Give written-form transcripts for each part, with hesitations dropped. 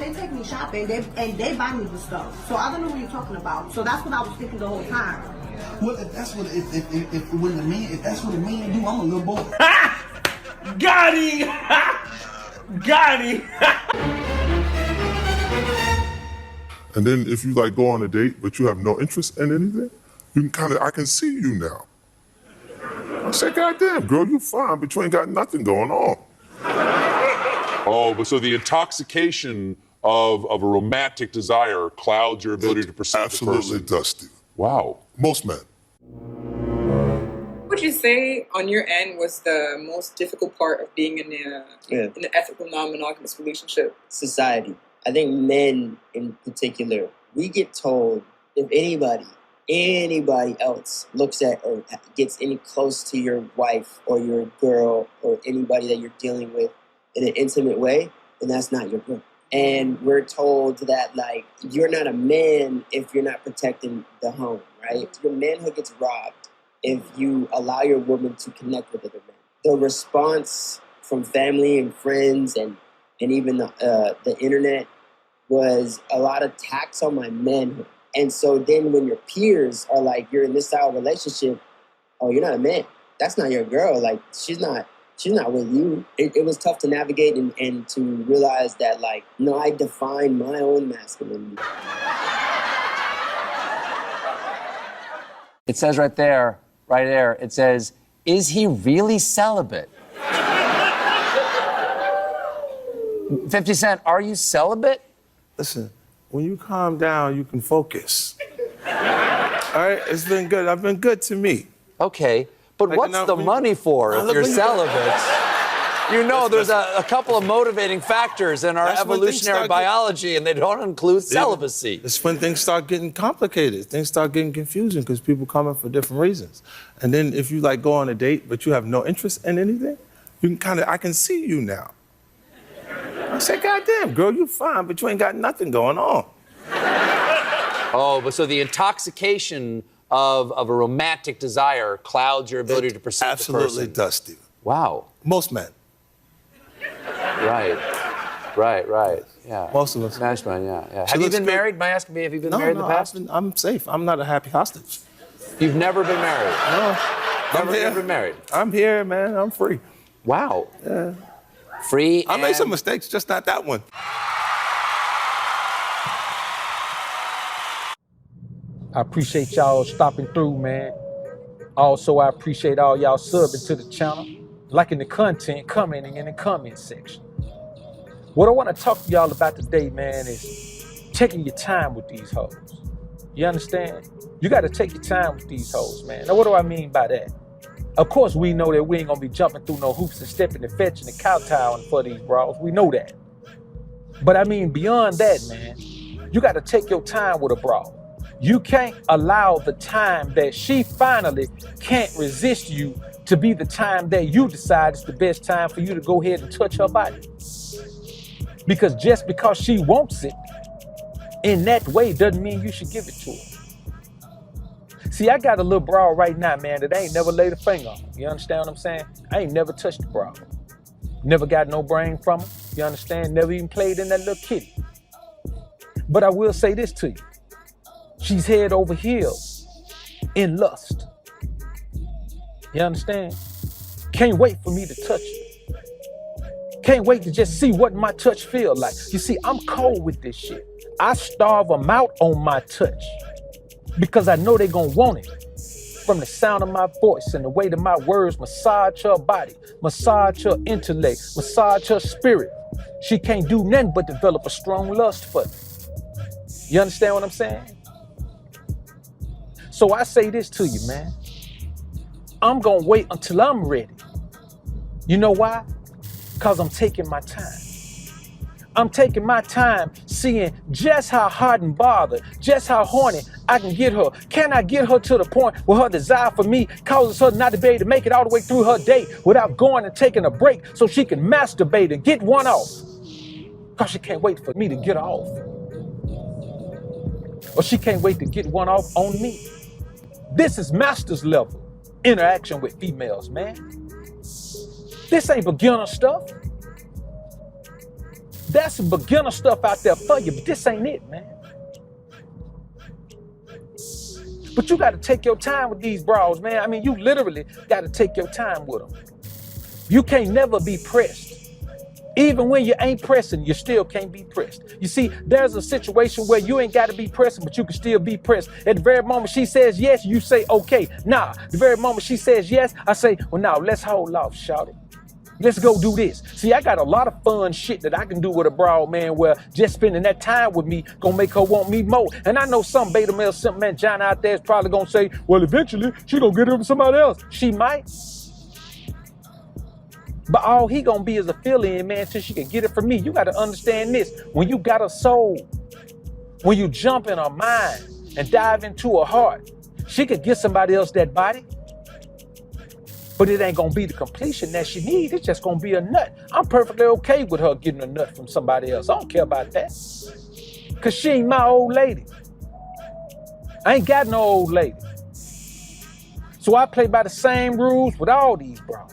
they take me shopping and they buy me the stuff. So I don't know what you're talking about. So that's what I was thinking the whole time. Well, if that's what if that's what a man do, I'm a little boy. Got him! Got him! And then if you like go on a date, but you have no interest in anything, you can I can see you now. I said, goddamn, girl, you fine, but you ain't got nothing going on. Oh, but so the intoxication of a romantic desire clouds your ability to perceive the person. Absolutely does, Steve. Wow. Most men. What would you say on your end was the most difficult part of being in an ethical, non-monogamous relationship? Society. I think men in particular, we get told if anybody else looks at or gets any close to your wife or your girl or anybody that you're dealing with in an intimate way, then that's not your girl. And we're told that, like, you're not a man if you're not protecting the home, right? Your manhood gets robbed if you allow your woman to connect with other men. The response from family and friends and even the internet was a lot of attacks on my manhood. And so then when your peers are like, you're in this style of relationship, oh, you're not a man. That's not your girl. Like, she's not with you. It was tough to navigate and to realize that, like, no, I define my own masculinity. It says right there, it says, is he really celibate? 50 Cent, are you celibate? Listen, when you calm down, you can focus. All right? It's been good. I've been good to me. Okay, but like, what's the money for if you're celibate? You know, there's a couple of motivating factors in our evolutionary biology, and they don't include celibacy. It's when things start getting complicated. Things start getting confusing because people come in for different reasons. And then if you, like, go on a date, but you have no interest in anything, you can I can see you now. I say, goddamn, girl, you fine, but you ain't got nothing going on. Oh, but so the intoxication of a romantic desire clouds your ability to perceive the person. Absolutely does, Steve. Wow. Most men. Right. Yeah. Most of us. Smash man, yeah. Have you been married? May I ask me, have you been married in the past? I'm safe. I'm not a happy hostage. You've never been married? No. Never been married? I'm here, man. I'm free. Wow. Yeah. Free. I made some mistakes, just not that one. I appreciate y'all stopping through, man. Also, I appreciate all y'all subbing to the channel, liking the content, commenting in the comment section. What I want to talk to y'all about today, man, is taking your time with these hoes. You understand? You got to take your time with these hoes, man. Now, what do I mean by that? Of course, we know that we ain't gonna be jumping through no hoops and stepping and fetching and kowtowing for these bras. We know that. But I mean, beyond that, man, you gotta take your time with a bra. You can't allow the time that she finally can't resist you to be the time that you decide is the best time for you to go ahead and touch her body. Because just because she wants it in that way doesn't mean you should give it to her. See, I got a little bra right now, man, that I ain't never laid a finger on. You understand what I'm saying? I ain't never touched the bra. Never got no brain from her. You understand? Never even played in that little kitty. But I will say this to you. She's head over heels in lust. You understand? Can't wait for me to touch her. Can't wait to just see what my touch feel like. You see, I'm cold with this shit. I starve them out on my touch. Because I know they're gonna want it. From the sound of my voice and the way that my words massage her body, massage her intellect, massage her spirit. She can't do nothing but develop a strong lust for me. You understand what I'm saying? So I say this to you, man. I'm gonna wait until I'm ready. You know why? Because I'm taking my time. I'm taking my time seeing just how hot and bothered, just how horny I can get her. Can I get her to the point where her desire for me causes her not to be able to make it all the way through her day without going and taking a break so she can masturbate and get one off? Because she can't wait for me to get her off. Or she can't wait to get one off on me. This is master's level interaction with females, man. This ain't beginner stuff. There's some beginner stuff out there for you, but this ain't it, man. But you got to take your time with these bras, man. I mean, you literally got to take your time with them. You can't never be pressed. Even when you ain't pressing, you still can't be pressed. You see, there's a situation where you ain't got to be pressing, but you can still be pressed. At the very moment she says yes, you say okay. Nah, the very moment she says yes, I say, well, now let's hold off, shawty. Let's go do this. See, I got a lot of fun shit that I can do with a broad, man, where just spending that time with me gonna make her want me more. And I know some beta male simp man John out there is probably gonna say, well, eventually she gonna get it from somebody else. She might. But all he gonna be is a fill-in, man, till she can get it from me. You gotta understand this. When you got a soul, when you jump in her mind and dive into her heart, she could get somebody else that body. But it ain't gonna be the completion that she needs. It's just gonna be a nut. I'm perfectly okay with her getting a nut from somebody else. I don't care about that. Cause she ain't my old lady. I ain't got no old lady. So I play by the same rules with all these bros.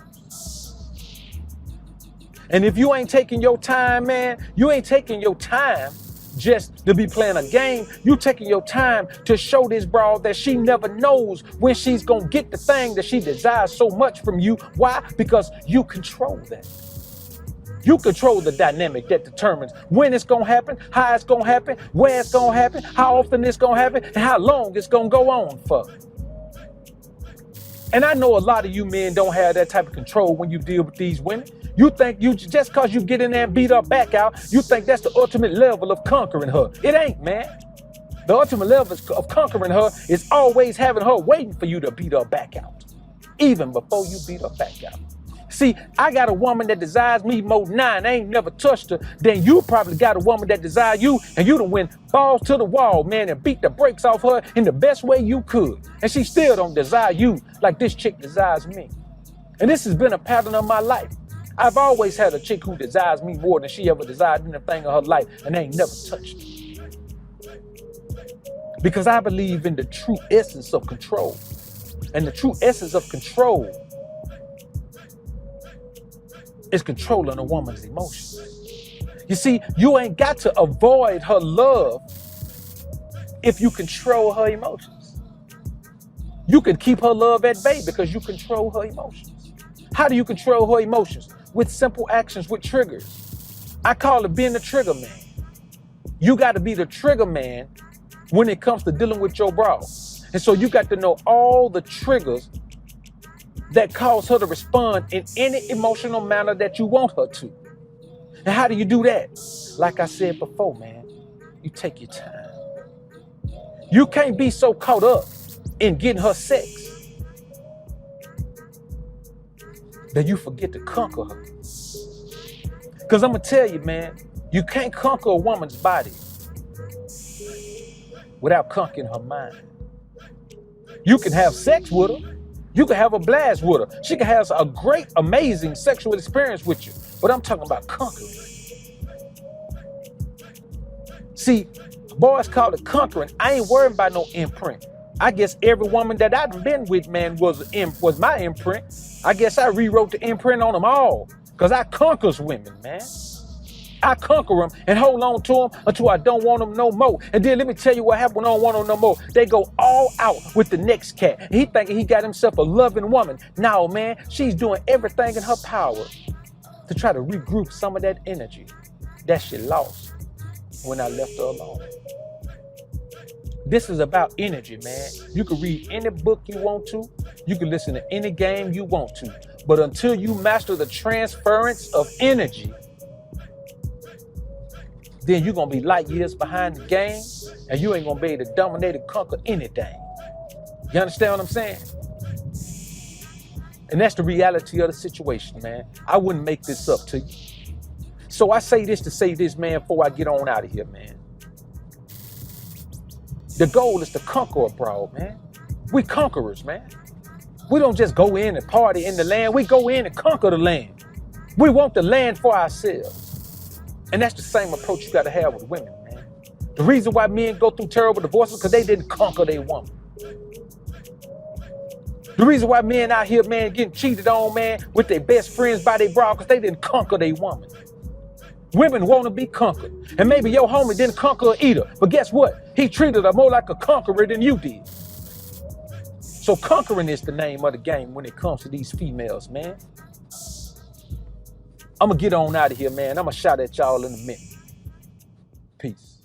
And if you ain't taking your time, man, you ain't taking your time just to be playing a game. You taking your time to show this broad that she never knows when she's gonna get the thing that she desires so much from you. Why? Because you control that. You control the dynamic that determines when it's gonna happen, how it's gonna happen, where it's gonna happen, how often it's gonna happen, and how long it's gonna go on for. And I know a lot of you men don't have that type of control when you deal with these women. You think you just because you get in there and beat her back out, you think that's the ultimate level of conquering her. It ain't, man. The ultimate level of conquering her is always having her waiting for you to beat her back out, even before you beat her back out. See, I got a woman that desires me more than I ain't never touched her. Then you probably got a woman that desires you, and you done went balls to the wall, man, and beat the brakes off her in the best way you could. And she still don't desire you like this chick desires me. And this has been a pattern of my life. I've always had a chick who desires me more than she ever desired anything in her life, and ain't never touched me. Because I believe in the true essence of control. And the true essence of control is controlling a woman's emotions. You see, you ain't got to avoid her love if you control her emotions. You can keep her love at bay because you control her emotions. How do you control her emotions? With simple actions, with triggers. I call it being the trigger man. You got to be the trigger man when it comes to dealing with your bra. And so you got to know all the triggers that cause her to respond in any emotional manner that you want her to. And how do you do that? Like I said before, man, you take your time. You can't be so caught up in getting her sex that you forget to conquer her. Because I'm going to tell you, man, you can't conquer a woman's body without conquering her mind. You can have sex with her. You can have a blast with her. She can have a great, amazing sexual experience with you. But I'm talking about conquering. See, boys call it conquering. I ain't worried about no imprint. I guess every woman that I've been with, man, was my imprint. I guess I rewrote the imprint on them all. Because I conquers women, man. I conquer them and hold on to them until I don't want them no more. And then let me tell you what happened when I don't want them no more. They go all out with the next cat. And he thinking he got himself a loving woman. No, man, she's doing everything in her power to try to regroup some of that energy that she lost when I left her alone. This is about energy, man. You can read any book you want to. You can listen to any game you want to. But until you master the transference of energy, then you're going to be light years behind the game, and you ain't going to be able to dominate and conquer anything. You understand what I'm saying? And that's the reality of the situation, man. I wouldn't make this up to you. So I say this to say this, man, before I get on out of here, man. The goal is to conquer abroad, man. We conquerors, man. We don't just go in and party in the land. We go in and conquer the land. We want the land for ourselves. And that's the same approach you got to have with women, man. The reason why men go through terrible divorces is because they didn't conquer their woman. The reason why men out here, man, getting cheated on, man, with their best friends by their bra, because they didn't conquer their woman. Women want to be conquered. And maybe your homie didn't conquer a eater, but guess what? He treated her more like a conqueror than you did. So conquering is the name of the game when it comes to these females, man. I'm going to get on out of here, man. I'm going to shout at y'all in a minute. Peace.